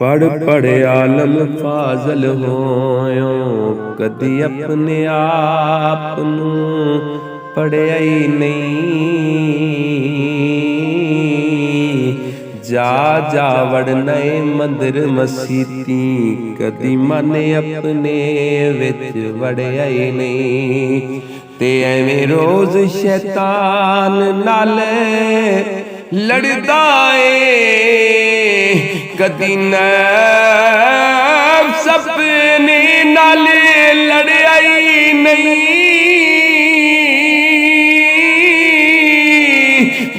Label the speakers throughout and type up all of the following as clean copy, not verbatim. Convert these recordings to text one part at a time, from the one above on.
Speaker 1: पढ़ पढ़ आलम फाजल होयो, कदी अपने आप नूं पढ़िया ही नहीं। जा जा वड़नाए मंदिर मसीती, कदी मन अपने विच वड़िया ही नहीं। ते एवें रोज शैतान नाल लड़दा ए, कदी नफ्स अपने नाल लड़िया ही नहीं।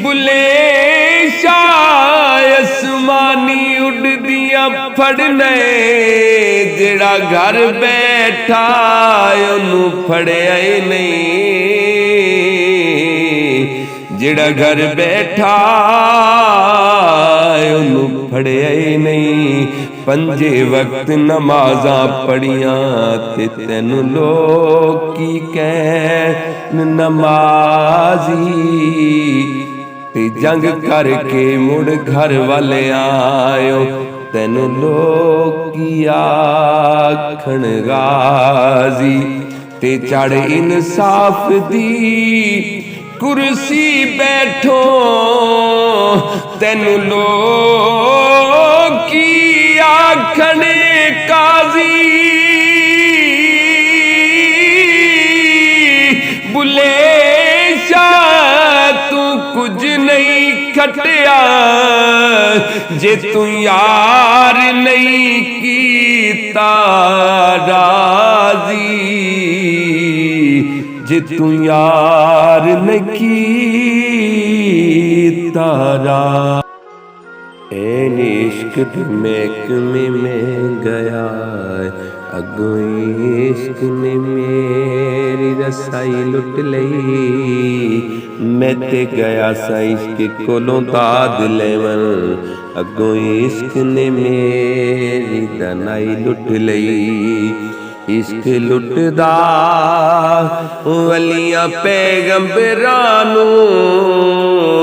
Speaker 1: बुले आसमानी उड़दियां फड़ने, जेड़ा घर बैठा ओनू फड़िया ही नहीं। जेड़ा घर बैठा ओनू फड़िया ही नहीं। पंजे वक्त नमाज़ां पढ़ियां ते तैनू लोग की कहन नमाजी। ते जंग करके मुड़ घर वाले आयो, तैनू लोग की आखण गाजी। ते चढ़ इंसाफ दी कुर्सी बैठो, तैनू लोग की आखण काजी। बुले तू कुछ नहीं खटिया, जे तू यार नहीं कीता राजी। जे तू यार नहीं कीता राजी। एन इश्क दे महकमे में गया, अगों इश्क ने मेरी रसाई लुट लई। मैं ते गया सा इश्क कोलों दाद लेवन, अगों इश्क ने मेरी दनाई लुट लई। इश्क लुटदा वलियां पैगंबरां नूं,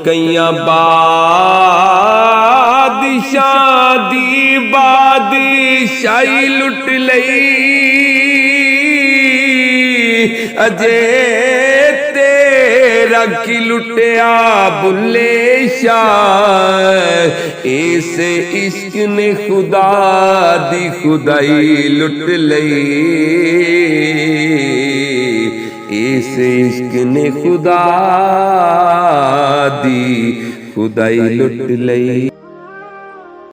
Speaker 1: कईयां बादशाह दी बादशाही लुट लई। अजे तेरा की लुटिया बुले शाह, इस इश्क ने खुदा दी खुदाई लुट लई। इस इश्क ने खुदा दी खुदाई लुट लई।